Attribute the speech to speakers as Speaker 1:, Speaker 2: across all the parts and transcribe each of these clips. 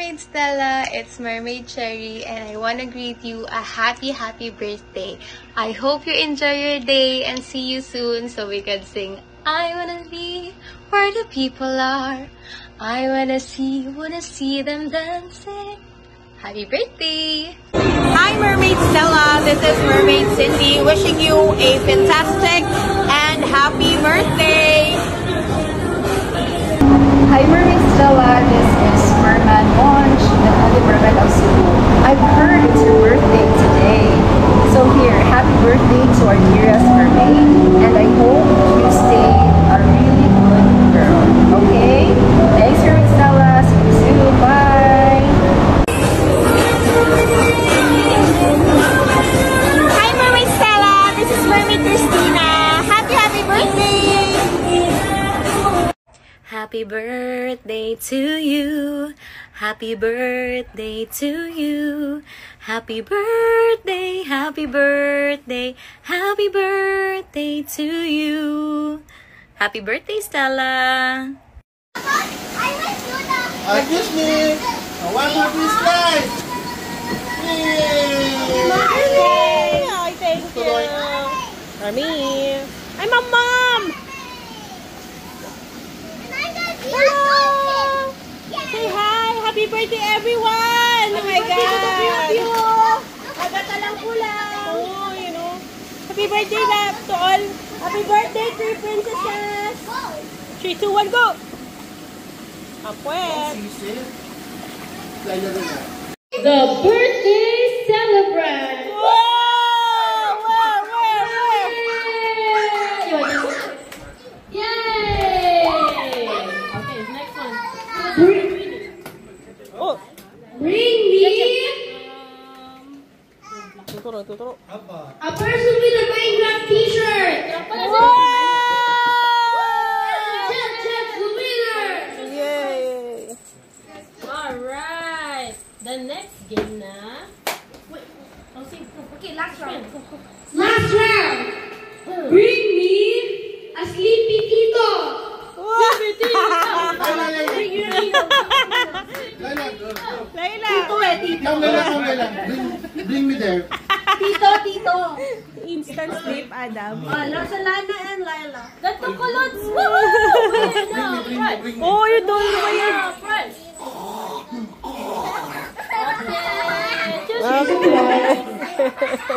Speaker 1: Mermaid Stella, it's Mermaid Cherry, and I want to greet you a happy birthday. I hope you enjoy your day and see you soon so we can sing I wanna be where the people are. I wanna see them dancing. Happy birthday!
Speaker 2: Hi Mermaid Stella, this is Mermaid Cindy wishing you a fantastic and happy birthday!
Speaker 3: Hi Mermaid Stella, this is Merman Monch, the Holy Mermaid of Cebu. I've heard it's your birthday today. So here, happy birthday to our dearest mermaid, and I hope you stay a really good girl. Okay? Thanks Mermaid Stella, see you soon, bye!
Speaker 2: Hi Mermaid Stella, this is Mermaid Christina. Happy birthday!
Speaker 1: Happy birthday to you. Happy birthday to you. Happy birthday, happy birthday, happy birthday to you. Happy birthday, Stella.
Speaker 4: Excuse me. One more please, guys. Yay!
Speaker 2: Ay, thank you. Mami. I'm a mom. Hello! Say hi! Happy birthday everyone! Oh my God! Agata lang pula! Oh, you know. Happy birthday to all! Happy birthday, 3 princesses! 3, 2, 1, go! Apwet!
Speaker 5: The birthday celebrant! Bring me a person with a Minecraft t-shirt. That's the winner.
Speaker 2: Yay!
Speaker 5: Alright. The next game na. Wait. Okay, last round. Last round. Bring me a sleepy tito. Sleepy tito.
Speaker 2: Layla!
Speaker 4: Bring me there.
Speaker 3: Tito!
Speaker 2: Instant sleep, Adam.
Speaker 3: Nasa Lana and Layla.
Speaker 5: The chocolates.
Speaker 2: Oh, you don't know yet.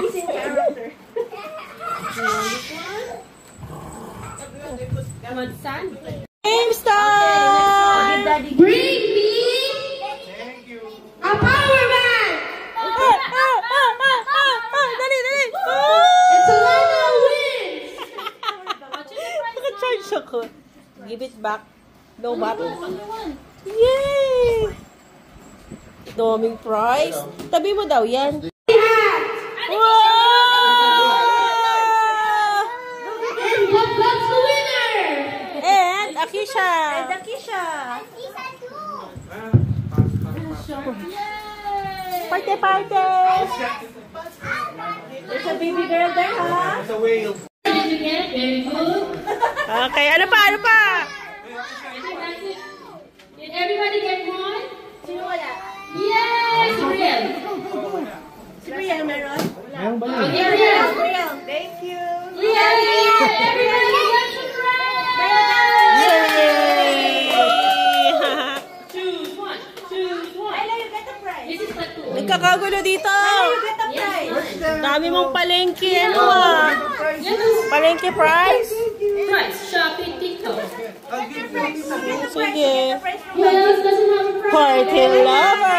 Speaker 3: He's in character.
Speaker 5: Come on, son.
Speaker 2: Game start!
Speaker 5: Bring me a power bank.
Speaker 2: Dali!
Speaker 5: And Solana wins.
Speaker 2: Naka-charge ako. Give it back. No battle. Yay! Doming prize. Tabi mo daw yan. Wow!
Speaker 5: And what's the winner?
Speaker 2: And Akisha. Party!
Speaker 3: There's a baby girl there, ha?
Speaker 4: It's a whale.
Speaker 5: Did you get? Very good.
Speaker 2: Okay, ano pa?
Speaker 5: Did everybody get one?
Speaker 3: Sino wala?
Speaker 5: Yay! Real.
Speaker 3: Si Brielle meron?
Speaker 4: Meron ba yun?
Speaker 3: Brielle, thank you!
Speaker 5: Everybody gets a Choose one.
Speaker 3: Ayla, you get the prize!
Speaker 5: This is the two.
Speaker 2: Nagkakagulo dito.
Speaker 3: You get the prize!
Speaker 2: Dami mong palengke. Palengke prize.
Speaker 5: Price. Shopping TikTok.
Speaker 2: Sige.
Speaker 5: Who else doesn't have a price?
Speaker 2: Party lover.